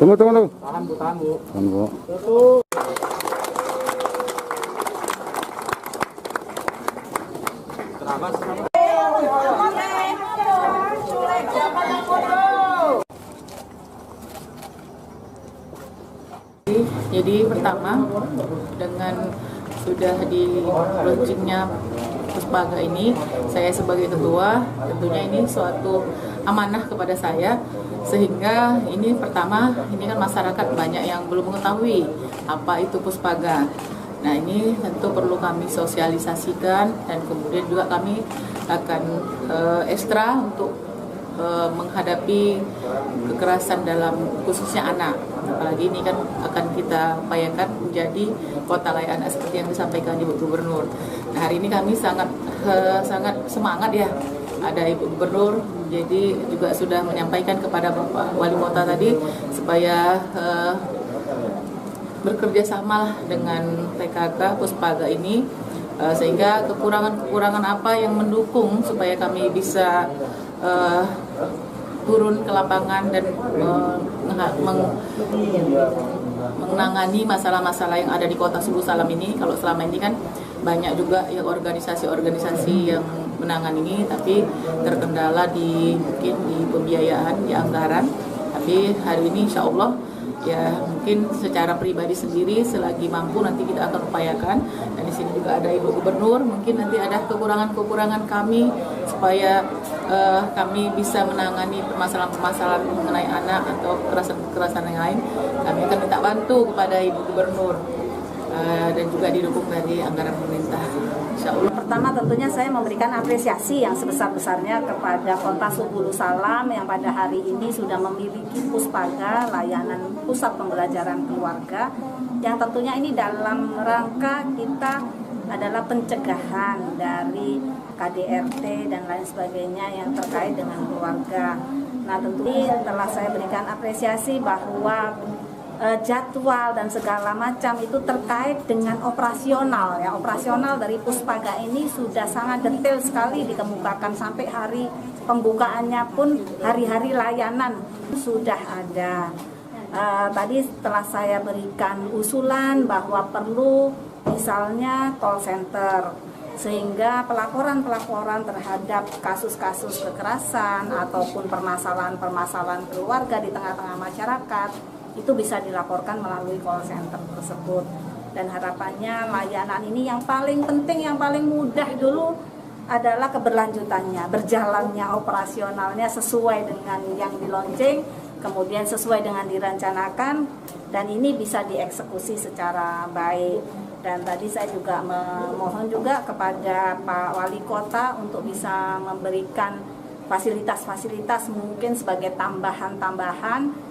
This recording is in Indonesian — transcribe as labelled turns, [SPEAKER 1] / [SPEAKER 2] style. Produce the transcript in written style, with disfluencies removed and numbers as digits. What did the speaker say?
[SPEAKER 1] Tunggu, tunggu, tunggu.
[SPEAKER 2] Tahan Bu, tahan Bu.
[SPEAKER 1] Tahan, Bu.
[SPEAKER 2] Terabas.
[SPEAKER 3] Jadi pertama dengan sudah di launchingnya Puspaga ini, saya sebagai ketua tentunya ini suatu amanah kepada saya, sehingga ini pertama ini kan masyarakat banyak yang belum mengetahui apa itu Puspaga. Nah ini tentu perlu kami sosialisasikan, dan kemudian juga kami akan ekstra untuk menghadapi kekerasan dalam khususnya anak. Apalagi ini kan akan kita upayakan menjadi kota layak anak seperti yang disampaikan Ibu Gubernur. Nah, hari ini kami sangat semangat ya, ada Ibu Gubernur, jadi juga sudah menyampaikan kepada Bapak Wali Kota tadi supaya bekerja sama dengan PKK Puspaga ini, sehingga kekurangan apa yang mendukung supaya kami bisa turun ke lapangan dan menangani masalah-masalah yang ada di Kota Suku Salam ini. Kalau selama ini kan banyak juga ya organisasi-organisasi yang menangani ini, tapi terkendala mungkin di pembiayaan, di anggaran. Tapi hari ini insya Allah ya mungkin secara pribadi sendiri selagi mampu nanti kita akan upayakan. Dan di sini juga ada Ibu Gubernur, mungkin nanti ada kekurangan kami supaya kami bisa menangani permasalahan-permasalahan mengenai anak atau kekerasan yang lain. Kami akan minta bantu kepada Ibu Gubernur dan juga didukung dari anggaran pemerintah. Insya Allah.
[SPEAKER 4] Pertama tentunya saya memberikan apresiasi yang sebesar-besarnya kepada Kota Suku Salam yang pada hari ini sudah memiliki Puspaga, layanan pusat pembelajaran keluarga, yang tentunya ini dalam rangka kita adalah pencegahan dari KDRT dan lain sebagainya yang terkait dengan keluarga. Nah tentunya telah saya berikan apresiasi bahwa jadwal dan segala macam itu terkait dengan operasional ya, operasional dari Puspaga ini sudah sangat detail sekali dikemukakan, sampai hari pembukaannya pun hari-hari layanan sudah ada. Tadi setelah saya berikan usulan bahwa perlu misalnya call center, sehingga pelaporan terhadap kasus-kasus kekerasan ataupun permasalahan-permasalahan keluarga di tengah-tengah masyarakat itu bisa dilaporkan melalui call center tersebut. Dan harapannya layanan ini yang paling penting, yang paling mudah dulu adalah keberlanjutannya, berjalannya operasionalnya sesuai dengan yang di launching, kemudian sesuai dengan direncanakan, dan ini bisa dieksekusi secara baik. Dan tadi saya juga memohon juga kepada Pak Wali Kota untuk bisa memberikan fasilitas-fasilitas mungkin sebagai tambahan-tambahan